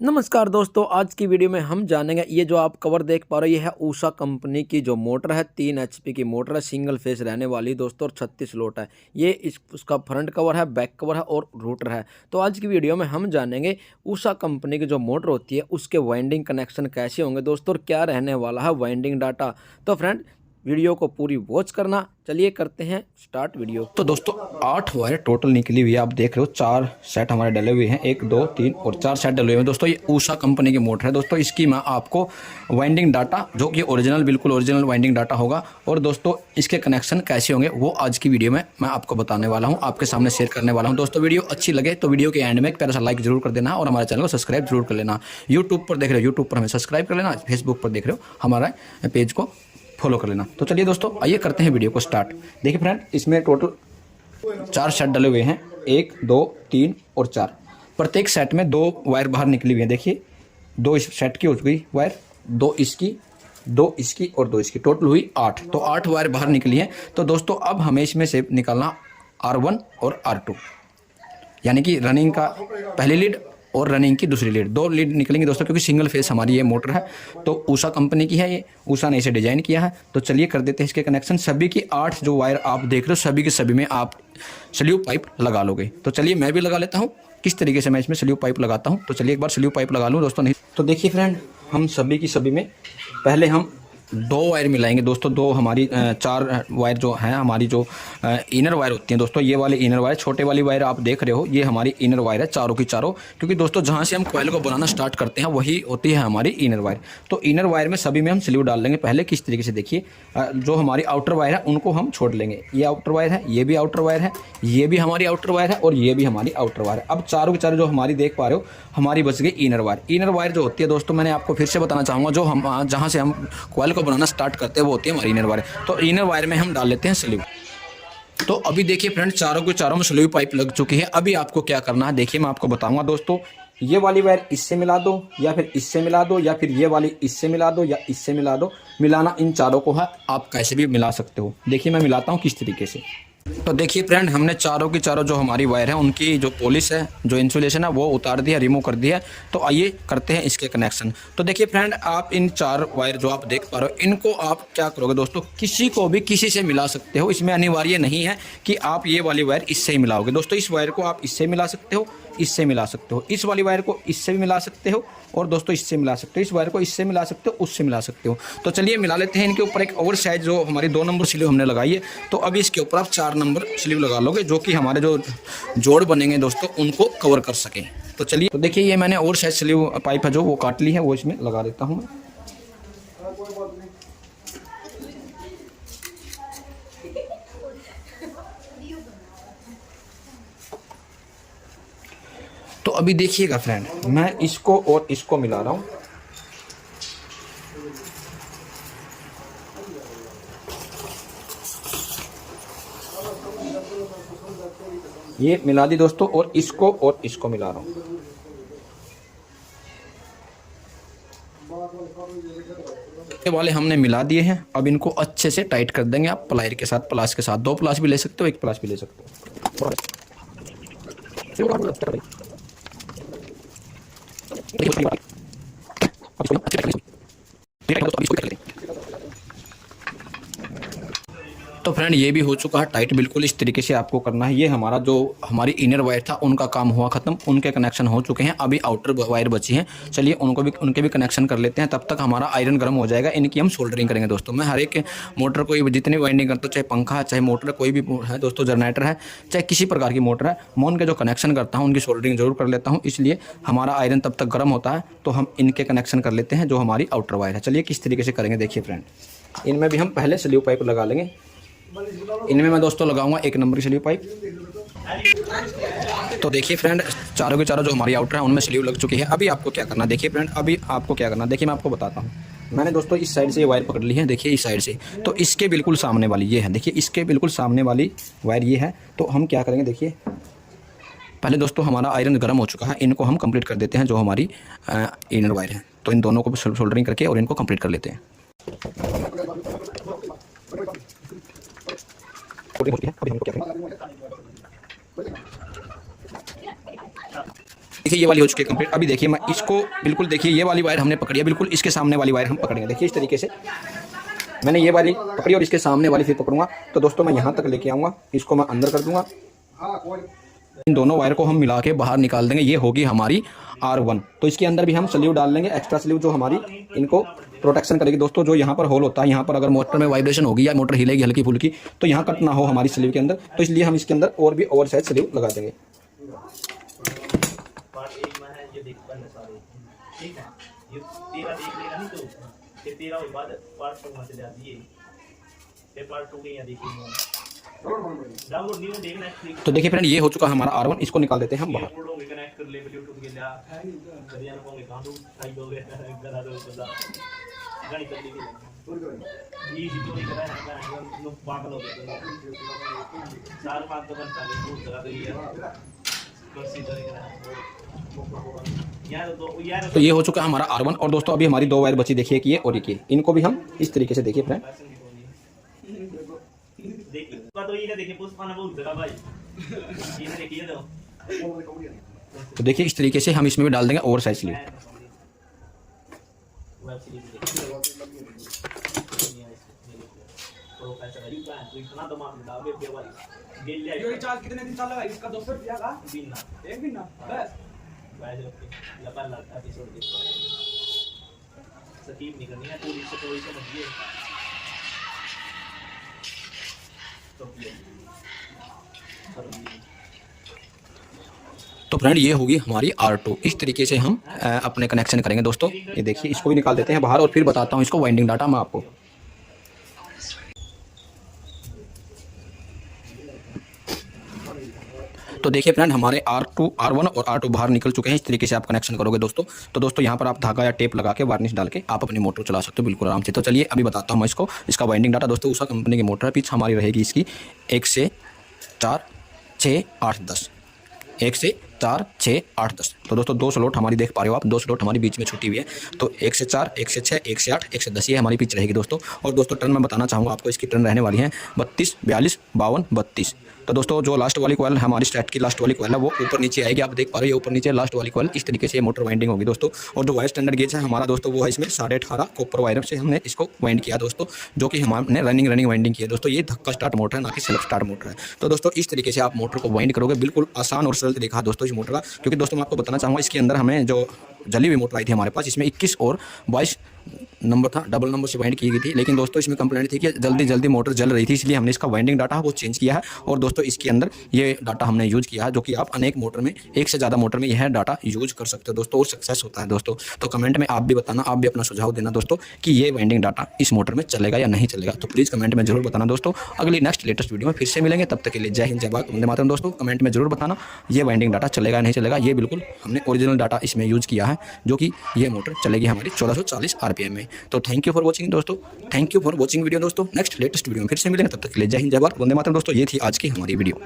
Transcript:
नमस्कार दोस्तों, आज की वीडियो में हम जानेंगे ये जो आप कवर देख पा रहे हो ये है उषा कंपनी की जो मोटर है 3 एचपी की मोटर है, सिंगल फेस रहने वाली दोस्तों और 36 लोट है। ये उसका फ्रंट कवर है, बैक कवर है और रूटर है। तो आज की वीडियो में हम जानेंगे उषा कंपनी की जो मोटर होती है उसके वाइंडिंग कनेक्शन कैसे होंगे दोस्तों और क्या रहने वाला है वाइंडिंग डाटा। तो फ्रेंड वीडियो को पूरी वॉच करना। चलिए करते हैं स्टार्ट वीडियो। तो दोस्तों 8 वायर टोटल निकली हुई है। आप देख रहे हो 4 सेट हमारे डले हुए हैं, 1 2 3 और 4 सेट डले हुए हैं। दोस्तों ये उषा कंपनी की मोटर है। दोस्तों इसकी मैं आपको वाइंडिंग डाटा जो कि ओरिजिनल बिल्कुल ओरिजिनल वाइंडिंग डाटा होगा और दोस्तों इसके कनेक्शन कैसे होंगे वो आज की वीडियो में मैं आपको बताने वाला हूँ, आपके सामने शेयर करने वाला हूँ। दोस्तों वीडियो अच्छी लगे तो वीडियो के एंड में एक प्यारा सा लाइक जरूर कर देना और हमारे चैनल को सब्सक्राइब जरूर कर लेना। यूट्यूब पर देख रहे हो यूट्यूब पर हमें सब्सक्राइब कर लेना, फेसबुक पर देख रहे हो हमारा पेज को फॉलो कर लेना। तो चलिए दोस्तों आइए करते हैं वीडियो को स्टार्ट। देखिए फ्रेंड इसमें टोटल 4 सेट डले हुए हैं, 1 2 3 और 4। प्रत्येक सेट में 2 वायर बाहर निकली हुई है। देखिए 2 इस सेट की हो गई वायर, 2 इसकी, 2 इसकी और 2 इसकी, टोटल हुई 8। तो 8 वायर बाहर निकली है। तो दोस्तों अब हमें इसमें से निकालना R1 और R2, यानी कि रनिंग का पहली लीड और रनिंग की दूसरी लीड, 2 लीड निकलेंगे दोस्तों, क्योंकि सिंगल फेस हमारी ये मोटर है। तो उषा कंपनी की है, ये उषा ने इसे डिजाइन किया है। तो चलिए कर देते हैं इसके कनेक्शन। सभी की 8 जो वायर आप देख रहे हो सभी के सभी में आप स्लीव पाइप लगा लोगे। तो चलिए मैं भी लगा लेता हूँ किस तरीके से मैं इसमें स्लीव पाइप लगाता हूँ। तो चलिए एक बार स्लीव पाइप लगा लूँ दोस्तों। नहीं तो देखिए फ्रेंड हम सभी की सभी में पहले हम 2 वायर मिलाएंगे दोस्तों। 2 हमारी 4 वायर जो हैं हमारी जो इनर वायर होती हैं दोस्तों, ये वाले इनर वायर, छोटे वाली वायर आप देख रहे हो ये हमारी इनर वायर है चारों की चारों, क्योंकि दोस्तों जहाँ से हम कॉइल को बनाना स्टार्ट करते हैं वही होती है हमारी इनर वायर। तो इनर वायर में सभी में हम स्लीव डाल लेंगे पहले किस तरीके से। देखिए जो हमारी आउटर वायर है उनको हम छोड़ लेंगे। ये आउटर वायर है, ये भी आउटर वायर है, ये भी हमारी आउटर वायर है और ये भी हमारी आउटर वायर है। अब चारों की चारों जो हमारी देख पा रहे हो हमारी बच गई इनर वायर। इनर वायर जो होती है दोस्तों मैंने आपको फिर से बताना चाहूँगा, जो हम जहाँ से हम कॉइल को बनाना स्टार्ट करते हैं वो होती है हमारी इनर वायर। तो इनर वायर में हम डाल लेते हैं स्लीव। तो अभी देखिए फ्रेंड चारों के चारों में स्लीव पाइप लग चुकी है। अभी आपको क्या करना है देखिए मैं आपको बताऊंगा दोस्तों। ये वाली वायर इससे मिला दो या फिर इससे मिला दो या फिर ये वाली इससे मिला दो या इससे मिला दो। मिलाना इन चारों को है, आप कैसे भी मिला सकते हो। देखिए मैं मिलाता हूँ किस तरीके से। तो देखिए फ्रेंड हमने चारों की चारों जो हमारी वायर है उनकी जो पॉलिश है, जो इंसुलेशन है वो उतार दिया, रिमूव कर दिया। तो आइए करते हैं इसके कनेक्शन। तो देखिए फ्रेंड आप इन 4 वायर जो आप देख पा रहे हो इनको आप क्या करोगे दोस्तों, किसी को भी किसी से मिला सकते हो। इसमें अनिवार्य नहीं है कि आप ये वाली वायर इससे ही मिलाओगे दोस्तों। इस वायर को आप इससे मिला सकते हो, इससे मिला सकते हो, इस वाली वायर को इससे भी मिला सकते हो और दोस्तों इससे मिला सकते हो, इस वायर को इससे मिला सकते हो, उससे मिला सकते हो। तो चलिए मिला लेते हैं। इनके ऊपर एक ओवर साइज जो हमारी 2 नंबर स्लीव हमने लगाई है, तो अभी इसके ऊपर आप 4 नंबर स्लीव लगा लोगे जो कि हमारे जो जोड़ बनेंगे दोस्तों उनको कवर कर सकें। तो चलिए तो देखिए ये मैंने ओवर साइज स्लीव पाइप है जो वो काट ली है, वो इसमें लगा देता हूँ मैं। तो अभी देखिएगा फ्रेंड मैं इसको और इसको मिला रहा हूं। ये मिला दी दोस्तों और इसको मिला रहा हूं। ये वाले हमने मिला दिए हैं। अब इनको अच्छे से टाइट कर देंगे आप प्लायर के साथ, प्लास के साथ। 2 प्लास भी ले सकते हो, 1 प्लास भी ले सकते हो। तो फ्रेंड ये भी हो चुका है टाइट, बिल्कुल इस तरीके से आपको करना है। ये हमारा जो हमारी इनर वायर था उनका काम हुआ खत्म, उनके कनेक्शन हो चुके हैं। अभी आउटर वायर बची हैं, चलिए उनके भी कनेक्शन कर लेते हैं। तब तक हमारा आयरन गर्म हो जाएगा, इनकी हम सोल्डरिंग करेंगे दोस्तों। मैं हर एक मोटर को जितनी वाइंडिंग करता हूँ, चाहे पंखा है, चाहे मोटर कोई भी है दोस्तों, जनरेटर है, चाहे किसी प्रकार की मोटर है, मैं उनके जो कनेक्शन करता हूँ उनकी सोल्डरिंग जरूर कर लेता हूँ। इसलिए हमारा आयरन तब तक गर्म होता है। तो हम इनके कनेक्शन कर लेते हैं जो हमारी आउटर वायर है। चलिए किस तरीके से करेंगे देखिए फ्रेंड। इनमें भी हम पहले स्लीव पाइप लगा लेंगे। इनमें मैं दोस्तों लगाऊंगा 1 नंबर की स्लीव पाइप। तो देखिए फ्रेंड चारों के चारों जो हमारी आउटर है उनमें स्लीव लग चुकी है। अभी आपको क्या करना देखिए फ्रेंड, अभी आपको क्या करना देखिए मैं आपको बताता हूँ। मैंने दोस्तों इस साइड से ये वायर पकड़ ली है, देखिए इस साइड से। तो इसके बिल्कुल सामने वाली ये है, देखिए इसके बिल्कुल सामने वाली वायर ये है। तो हम क्या करेंगे देखिए, पहले दोस्तों हमारा आयरन गर्म हो चुका है, इनको हम कंप्लीट कर देते हैं जो हमारी इनर वायर है। तो इन दोनों को सोल्डरिंग करके और इनको कंप्लीट कर लेते हैं। होती है, अभी हम क्या करें देखिए ये वाली हो चुकी है कंप्लीट। अभी देखिए मैं इसको बिल्कुल, देखिए ये वाली वायर हमने पकड़ी है, बिल्कुल इसके सामने वाली वायर हम पकड़ेंगे। देखिए इस तरीके से मैंने ये वाली पकड़ी और इसके सामने वाली फिर पकड़ूंगा। तो दोस्तों मैं यहाँ तक लेके आऊँगा, इसको मैं अंदर कर दूंगा। इन दोनों वायर को हम मिला के बाहर निकाल देंगे। ये होगी हमारी R1। तो इसके अंदर भी हम स्लीव डाल लेंगे, एक्स्ट्रा स्लीव जो हमारी इनको प्रोटेक्शन करेगी। दोस्तों जो यहाँ पर होल होता है, यहाँ पर अगर मोटर में वाइब्रेशन होगी या मोटर हिलेगी हल्की फुल्की, तो यहाँ कट ना हो हमारी स्लीव के अंदर, तो इसलिए हम इसके अंदर और भी ओवर साइज स्लीव लगा देंगे। तो देखिए फ्रेंड ये हो चुका है हमारा R1। इसको निकाल देते हैं हम बाहर। तो ये हो चुका है हमारा R1। और दोस्तों अभी हमारी 2 वायर बची, देखिए कि ये और ये, इनको भी हम इस तरीके से, देखिए फ्रेंड, तो देखिए इस तरीके से हम इसमें भी डाल देंगे ओवर साइज स्लीव। कितने दिन चलेगा इसका? 200 रुपया का एक दिन ना बस। तो फ्रेंड ये होगी हमारी R2। इस तरीके से हम अपने कनेक्शन करेंगे दोस्तों। ये देखिए इसको भी निकाल देते हैं बाहर और फिर बताता हूँ इसको वाइंडिंग डाटा मैं आपको। तो देखिए फ्रेंड हमारे R2, R1 और R2 बाहर निकल चुके हैं। इस तरीके से आप कनेक्शन करोगे दोस्तों। तो दोस्तों यहाँ पर आप धागा या टेप लगा के वार्निश डाल के आप अपनी मोटर चला सकते हो बिल्कुल आराम से। तो चलिए अभी बताता हूँ मैं इसको, इसका वाइंडिंग डाटा। दोस्तों उषा कंपनी की मोटर है, पिच हमारी रहेगी इसकी 1 से 4, 6, 8, 10। 1 से 4, 6, 8, 10। तो दोस्तों 2 स्लॉट हमारी देख पा रहे हो आप, 2 स्लॉट हमारी बीच में छुट्टी हुई है। तो 1 से 4, 1 से 6, 1 से 8, 1 से 10 ये हमारी पिच रहेगी दोस्तों। और दोस्तों टर्न मैं बताना चाहूँगा आपको, इसकी टर्न रहने वाली है 32, 42, 52, 32। तो दोस्तों जो लास्ट वाली कॉइल हमारी स्टार्ट की लास्ट वाली कॉइल है वो ऊपर नीचे आएगी, आप देख पा रहे हो ये ऊपर नीचे लास्ट वाली कॉइल। इस तरीके से ये मोटर वाइंडिंग होगी दोस्तों। और जो वायर स्टैंडर्ड गेज है हमारा दोस्तों वो है इसमें 18.5 कॉपर वायर से हमने इसको वाइंड किया दोस्तों, जो कि हमने रनिंग वाइंडिंग की है दोस्तों। ये धक्का स्टार्ट मोटर है, ना कि सेल्फ स्टार्ट मोटर है। तो दोस्तों इस तरीके से आप मोटर को वाइंड करोगे, बिल्कुल आसान और सरल तरीका दोस्तों इस मोटर का। क्योंकि दोस्तों मैं आपको बताना चाहूँगा इसके अंदर हमें जो जली हुई मोटर आई थी हमारे पास, इसमें 21 और 22 नंबर था, डबल नंबर से वाइंड की गई थी। लेकिन दोस्तों इसमें कंप्लेंट थी कि जल्दी मोटर जल रही थी, इसलिए हमने इसका वाइंडिंग डाटा वो चेंज किया है। और दोस्तों इसके अंदर ये डाटा हमने यूज किया है, जो कि आप अनेक मोटर में, एक से ज़्यादा मोटर में यह डाटा यूज कर सकते हो दोस्तों, और सक्सेस होता है दोस्तों। तो कमेंट में आप भी बताना, आप भी अपना सुझाव देना दोस्तों कि ये वाइंडिंग डाटा इस मोटर में चलेगा या नहीं चलेगा। तो प्लीज़ कमेंट में जरूर बताना दोस्तों। अगली नेक्स्ट लेटेस्ट वीडियो में फिर से मिलेंगे, तब तक के लिए जय हिंद, जय भारत, वंदे मातरम। दोस्तों कमेंट में जरूर बताना ये वाइंडिंग डाटा चलेगा या नहीं चलेगा। ये बिल्कुल हमने ओरिजिनल डाटा इसमें यूज किया है, जो कि ये मोटर चलेगी हमारी 1440 RPM में। तो थैंक यू फॉर वॉचिंग दोस्तों, thank you for watching video दोस्तों। नेक्स्ट लेटेस्ट वीडियो में फिर से मिलेंगे, तब तक के लिए जय हिंद, जय भारत, वंदे मातरम। दोस्तों ये थी आज की हमारी वीडियो।